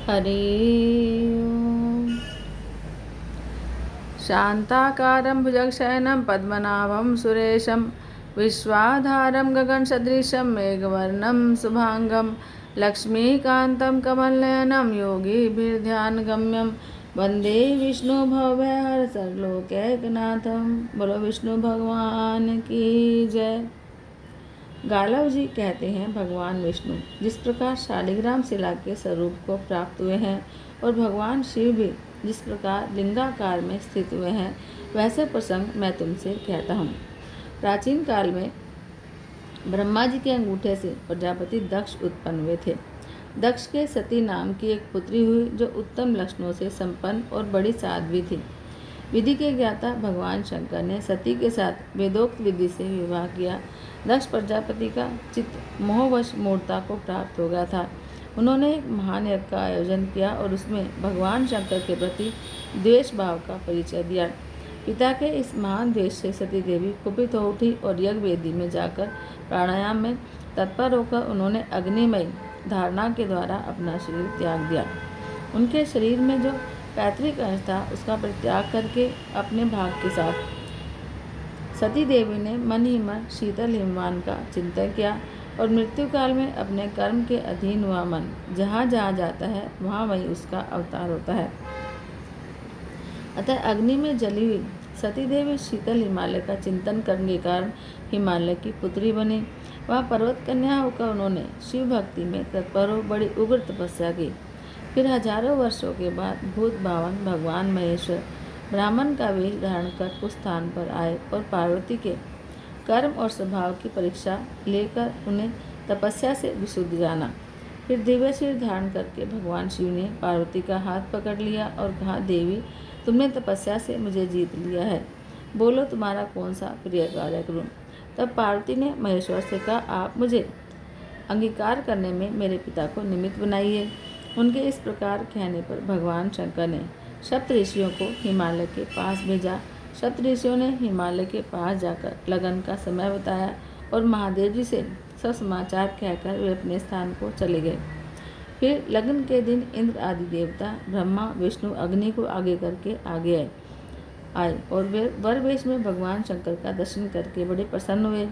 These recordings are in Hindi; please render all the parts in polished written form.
हरि ओम। शान्ताकारं भुजगशयनं पद्मनाभं सुरेशं विश्वाधारं गगनसदृशं मेघवर्णं शुभांगं लक्ष्मीकान्तं कमलनयनं योगिभिर्ध्यानगम्यं वन्दे विष्णुभवभयहरसर्वलोकैकनाथं। बोलो विष्णु भगवान की जय। गालव जी कहते हैं, भगवान विष्णु जिस प्रकार शालिग्राम शिला के स्वरूप को प्राप्त हुए हैं और भगवान शिव भी जिस प्रकार लिंगाकार में स्थित हुए हैं, वैसे प्रसंग मैं तुमसे कहता हूँ। प्राचीन काल में ब्रह्मा जी के अंगूठे से प्रजापति दक्ष उत्पन्न हुए थे। दक्ष के सती नाम की एक पुत्री हुई जो उत्तम लक्षणों से संपन्न और बड़ी साध्वी थी। विधि के ज्ञाता भगवान शंकर ने सती के साथ वेदोक्त विधि से विवाह किया। दक्ष प्रजापति का चित्त मोहवश मूर्ता को प्राप्त हो गया था। उन्होंने एक महान यज्ञ का आयोजन किया और उसमें भगवान शंकर के प्रति द्वेष भाव का परिचय दिया। पिता के इस महान द्वेष से सती देवी कुपित हो उठी और यज्ञ वेदी में जाकर प्राणायाम में तत्पर होकर उन्होंने अग्निमय धारणा के द्वारा अपना शरीर त्याग दिया। उनके शरीर में जो पैतृक अंश था उसका परित्याग करके अपने भाग के साथ सती देवी ने मन ही मन शीतल हिमवान का चिंतन किया और मृत्यु काल में अपने कर्म के अधीन हुआ मन जहाँ जहाँ जाता है वहाँ वहीं उसका अवतार होता है। अतः अग्नि में जली हुई सती देवी शीतल हिमालय का चिंतन करने के कारण हिमालय की पुत्री बनी। वहाँ पर्वत कन्या होकर उन्होंने शिव भक्ति में तत्पर हो बड़ी उग्र तपस्या की। फिर हजारों वर्षों के बाद भूत भावन भगवान महेश्वर ब्राह्मण का वेश धारण कर उस स्थान पर आए और पार्वती के कर्म और स्वभाव की परीक्षा लेकर उन्हें तपस्या से विशुद्ध जाना। फिर दिव्य सिर धारण करके भगवान शिव ने पार्वती का हाथ पकड़ लिया और कहा, देवी तुमने तपस्या से मुझे जीत लिया है, बोलो तुम्हारा कौन सा प्रिय कार्य करूं। तब पार्वती ने महेश्वर से कहा, आप मुझे अंगीकार करने में मेरे पिता को निमित्त बनाइए। उनके इस प्रकार कहने पर भगवान शंकर ने सप्त ऋषियों को हिमालय के पास भेजा। सप्त ऋषियों ने हिमालय के पास जाकर लगन का समय बताया और महादेव जी से सब समाचार कहकर वे अपने स्थान को चले गए। फिर लगन के दिन इंद्र आदि देवता ब्रह्मा विष्णु अग्नि को आगे करके आगे आए और वे वर वेश में भगवान शंकर का दर्शन करके बड़े प्रसन्न हुए।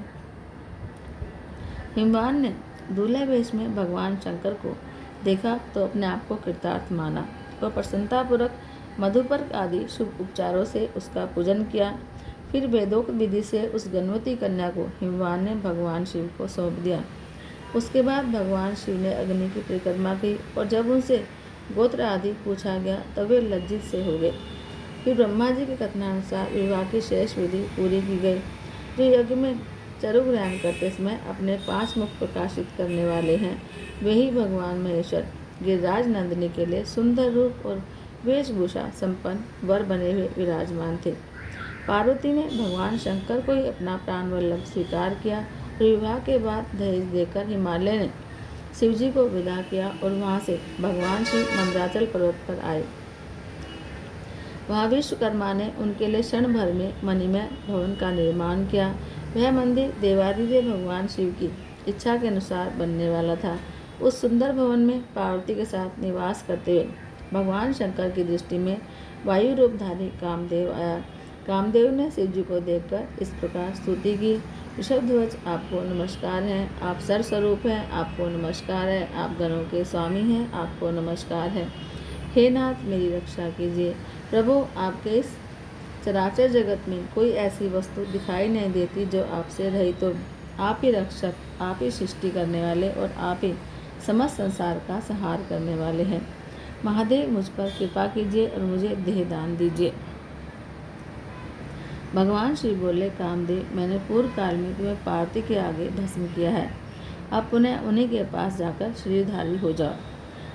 हिमवान ने दूल्हे वेश में भगवान शंकर को देखा तो अपने आप को कृतार्थ माना और प्रसन्नतापूर्वक मधुपर्क आदि शुभ उपचारों से उसका पूजन किया। फिर वेदोक्त विधि से उस गणवती कन्या को हिमवान ने भगवान शिव को सौंप दिया। उसके बाद भगवान शिव ने अग्नि की परिक्रमा की और जब उनसे गोत्र आदि पूछा गया तब वे लज्जित से हो गए। फिर ब्रह्मा जी के कथनानुसार विवाह की शेष विधि पूरी की गई। जो यज्ञ में चरु ग्रहण करते समय अपने 5 मुख प्रकाशित करने वाले हैं, वही भगवान महेश्वर गिरिराज नंदिनी के लिए सुंदर रूप और वेशभूषा संपन्न वर बने हुए विराजमान थे। पार्वती ने भगवान शंकर को ही अपना प्राण वल्लभ स्वीकार किया और विवाह के बाद दहेज देकर हिमालय ने शिव जी को विदा किया और वहाँ से भगवान शिव मंदराचल पर्वत पर आए। वहाँ विश्वकर्मा ने उनके लिए क्षण भर में मणिमय भवन का निर्माण किया। वह मंदिर देवादिदेव भगवान शिव की इच्छा के अनुसार बनने वाला था। उस सुंदर भवन में पार्वती के साथ निवास करते हुए भगवान शंकर की दृष्टि में वायु रूपधारी कामदेव आया। कामदेव ने शिव जी को देखकर इस प्रकार स्तुति की, ऋषभध्वज आपको नमस्कार है, आप सर्वस्वरूप हैं, आपको नमस्कार है, आप गणों के स्वामी हैं, आपको नमस्कार है। हे नाथ मेरी रक्षा कीजिए। प्रभु आपके इस चराचर जगत में कोई ऐसी वस्तु दिखाई नहीं देती जो आपसे रहित हो। आप ही रक्षक, आप ही सृष्टि करने वाले और आप ही समस्त संसार का संहार करने वाले हैं। महादेव मुझ पर कृपा कीजिए और मुझे देह दान दीजिए। भगवान शिव बोले, कामदेव मैंने पूर्व काल में तुम्हें पार्वती के आगे भस्म किया है, अब पुनः उन्हीं के पास जाकर शरीरधारी हो जाओ।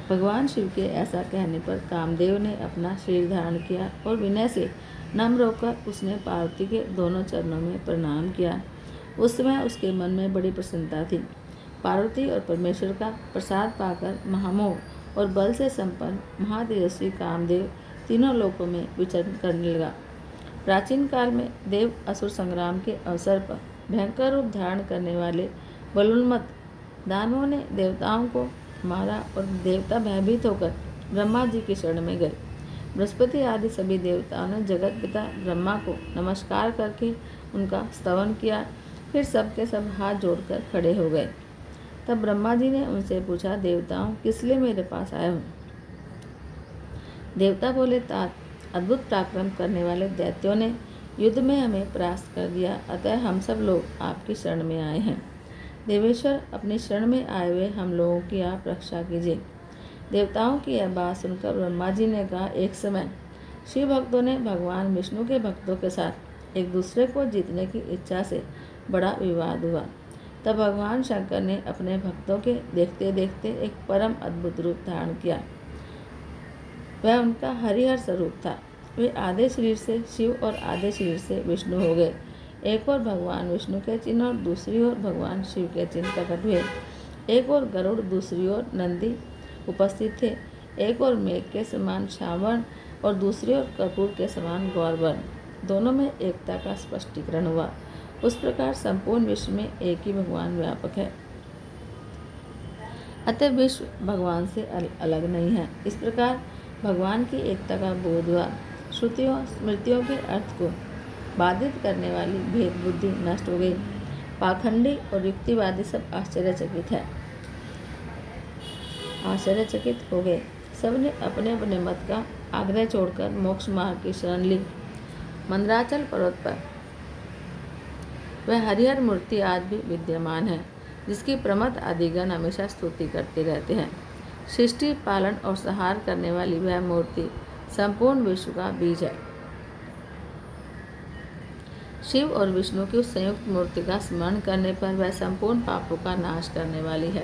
भगवान शिव के ऐसा कहने पर कामदेव ने अपना शरीर धारण किया और विनय से नम्र होकर उसने पार्वती के दोनों चरणों में प्रणाम किया। उस समय उसके मन में बड़ी प्रसन्नता थी। पार्वती और परमेश्वर का प्रसाद पाकर महामोह और बल से संपन्न महातेजस्वी कामदेव तीनों लोकों में विचरण करने लगा। प्राचीन काल में देव असुर संग्राम के अवसर पर भयंकर रूप धारण करने वाले बलोन्मत्त दानवों ने देवताओं को मारा और देवता भयभीत होकर ब्रह्मा जी की शरण में गए। बृहस्पति आदि सभी देवताओं ने जगत पिता ब्रह्मा को नमस्कार करके उनका स्तवन किया। फिर सबके सब हाथ जोड़कर खड़े हो गए। तब ब्रह्मा जी ने उनसे पूछा, देवताओं, किस लिए मेरे पास आए हो? देवता बोले, तात, अद्भुत पराक्रम करने वाले दैत्यों ने युद्ध में हमें परास्त कर दिया, अतः हम सब लोग आपकी शरण में आए हैं। देवेश्वर, अपनी शरण में आए हुए हम लोगों की आप रक्षा कीजिए। देवताओं की यह बात सुनकर ब्रह्मा जी ने कहा, एक समय शिव भक्तों ने भगवान विष्णु के भक्तों के साथ एक दूसरे को जीतने की इच्छा से बड़ा विवाद हुआ। तब भगवान शंकर ने अपने भक्तों के देखते देखते एक परम अद्भुत रूप धारण किया। वह उनका हरिहर स्वरूप था। वे आधे शरीर से शिव और आधे शरीर से विष्णु हो गए। एक और भगवान विष्णु के चिन्ह और दूसरी ओर भगवान शिव के चिन्ह प्रकट हुए। एक और गरुड़, दूसरी ओर नंदी उपस्थित थे। एक और मेघ के समान श्यामवर्ण और दूसरी ओर कपूर के समान गौरवर्ण। दोनों में एकता का स्पष्टीकरण हुआ। उस प्रकार संपूर्ण विश्व में एक ही भगवान व्यापक है, अतः विश्व भगवान से अलग नहीं है। इस प्रकार भगवान की एकता का बोध हुआ। श्रुतियों स्मृतियों के अर्थ को बाधित करने वाली भेद बुद्धि नष्ट हो गई। पाखंडी और युक्तिवादी सब आश्चर्यचकित हो गए। सबने अपने अपने मत का आग्रह छोड़कर मोक्ष मार्ग की शरण ली। मंदराचल पर्वत पर वह हरिहर मूर्ति आज भी विद्यमान है, जिसकी प्रमथ आदिगण हमेशा स्तुति करते रहते हैं। सृष्टि पालन और संहार करने वाली वह मूर्ति संपूर्ण विश्व का बीज है। शिव और विष्णु की उस संयुक्त मूर्ति का स्मरण करने पर वह संपूर्ण पापों का नाश करने वाली है।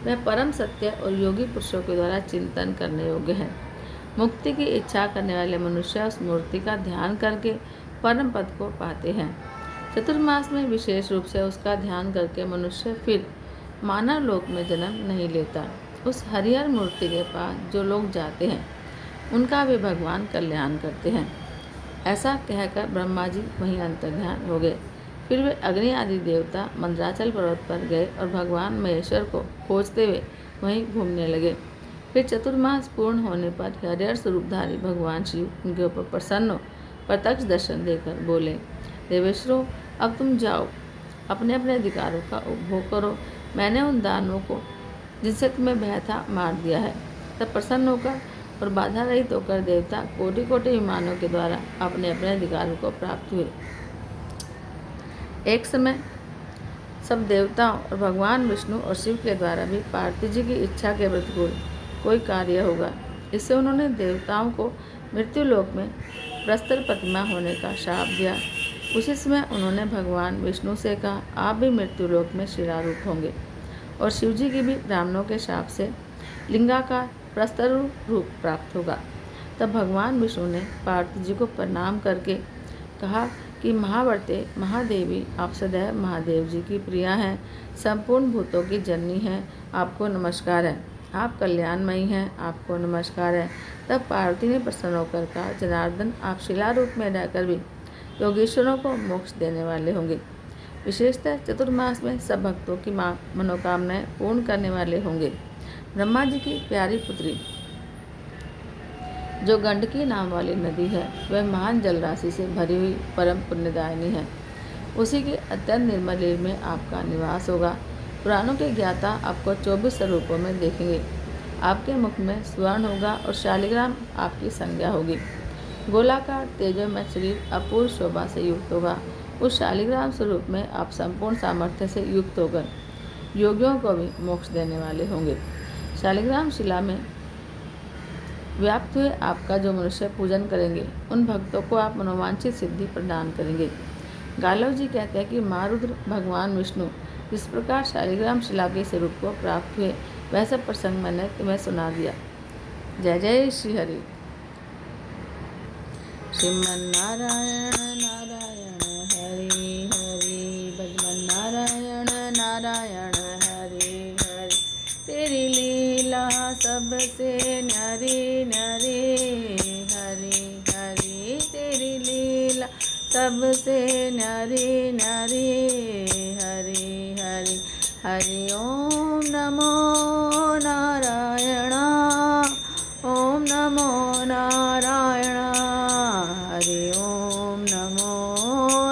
वह परम सत्य और योगी पुरुषों के द्वारा चिंतन करने योग्य है। मुक्ति की इच्छा करने वाले मनुष्य उस मूर्ति का ध्यान करके परम पद को पाते हैं। चतुर्मास में विशेष रूप से उसका ध्यान करके मनुष्य फिर मानव लोक में जन्म नहीं लेता। उस हरिहर मूर्ति के पास जो लोग जाते हैं उनका वे भगवान कल्याण करते हैं। ऐसा कहकर ब्रह्मा जी वहीं अंतर्ध्यान हो गए। फिर वे अग्नि आदि देवता मंदराचल पर्वत पर गए और भगवान महेश्वर को खोजते हुए वहीं घूमने लगे। फिर चतुर्मास पूर्ण होने पर हरिहर स्वरूपधारी भगवान शिव उनके ऊपर प्रसन्न हो प्रत्यक्ष दर्शन देकर बोले, देवेश्वरों, अब तुम जाओ, अपने अपने अधिकारों का उपभोग करो। मैंने उन दानवों को जिनसे तुम्हें भय था मार दिया है। तब प्रसन्न होकर और बाधा रहित होकर देवता कोटि कोटि विमानों के द्वारा अपने अपने अधिकारों को प्राप्त हुए। एक समय सब देवताओं और भगवान विष्णु और शिव के द्वारा भी पार्वती जी की इच्छा के प्रतिकूल कोई कार्य होगा। इससे उन्होंने देवताओं को मृत्युलोक में प्रस्तर प्रतिमा होने का शाप दिया। उसी समय उन्होंने भगवान विष्णु से कहा, आप भी मृत्युलोक में शिलारूप होंगे। और शिवजी की भी ब्राह्मणों के शाप से लिंगाकार प्रस्तर रूप प्राप्त होगा। तब भगवान विष्णु ने पार्वती जी को प्रणाम करके कहा कि महावर्ते महादेवी, आप सदैव महादेव जी की प्रिया हैं, संपूर्ण भूतों की जननी हैं, आपको नमस्कार है। आप कल्याणमयी हैं, आपको नमस्कार है। तब पार्वती ने प्रसन्न होकर कहा, जनार्दन, आप शिला रूप में रहकर भी योगेश्वरों को मोक्ष देने वाले होंगे। विशेषतः चतुर्मास में सब भक्तों की मनोकामनाएं पूर्ण करने वाले होंगे। ब्रह्मा जी की प्यारी पुत्री जो गंडकी नाम वाली नदी है, वह महान जल राशि से भरी हुई परम पुण्यदायिनी है। उसी के अत्यंत निर्मल लील में आपका निवास होगा। पुराणों के ज्ञाता आपको 24 स्वरूपों में देखेंगे। आपके मुख में स्वर्ण होगा और शालिग्राम आपकी संज्ञा होगी। गोलाकार तेजोमय शरीर अपूर्व शोभा से युक्त होगा। उस शालिग्राम स्वरूप में आप संपूर्ण सामर्थ्य से युक्त होकर योगियों को भी मोक्ष देने वाले होंगे। शालिग्राम शिला में व्याप्त हुए आपका जो मनुष्य पूजन करेंगे, उन भक्तों को आप मनोवांछित सिद्धि प्रदान करेंगे। गालव जी कहते हैं कि मारुद्र भगवान विष्णु जिस प्रकार शालिग्राम शिला के स्वरूप को प्राप्त हुए, वह सब प्रसंग मैंने तुम्हें सुना दिया। जय जय श्री हरि। श्रीमन्नारायण नारायण हरि हरि, भजमन्नारायण नारायण हरि हरि। तेरी लीला सबसे न्यारी न्यारी, हरि हरि। तेरी लीला सबसे न्यारी न्यारी, हरि हरि। हरि ओम नमो नारायण, नारायण हरि ओम नमो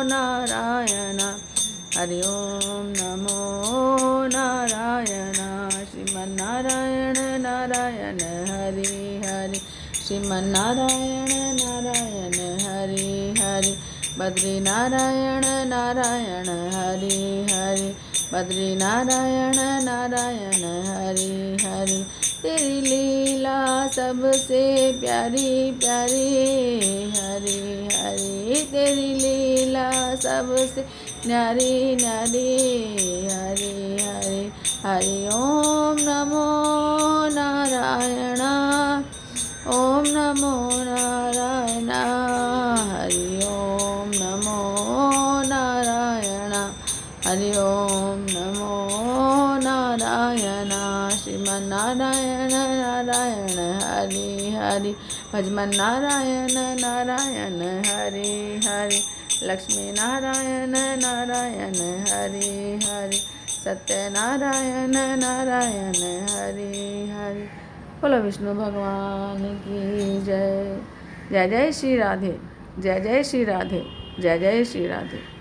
नारायण हरि ओम नमो नारायण श्रीमन्नारायण नारायण हरि हरि श्रीमन्नारायण नारायण हरि हरि बद्री नारायण नारायण हरि हरि बद्री नारायण नारायण हरि हरि तेरी लीला सबसे प्यारी प्यारी हरि हरि तेरी लीला सबसे न्यारी न्यारी हरि हरि हरि ओम नमो नारायण ओम नमो नारायण हरि ओम नमो नारायण हरि ओम नमो नारायण श्रीमन्नारायण नारायण हरि हरि भजमन नारायण नारायण हरि हरि लक्ष्मी नारायण नारायण हरि हरि सत्यनारायण नारायण हरि हरि। बोलो विष्णु भगवान की जय। जय जय श्री राधे, जय जय श्री राधे, जय जय श्री राधे।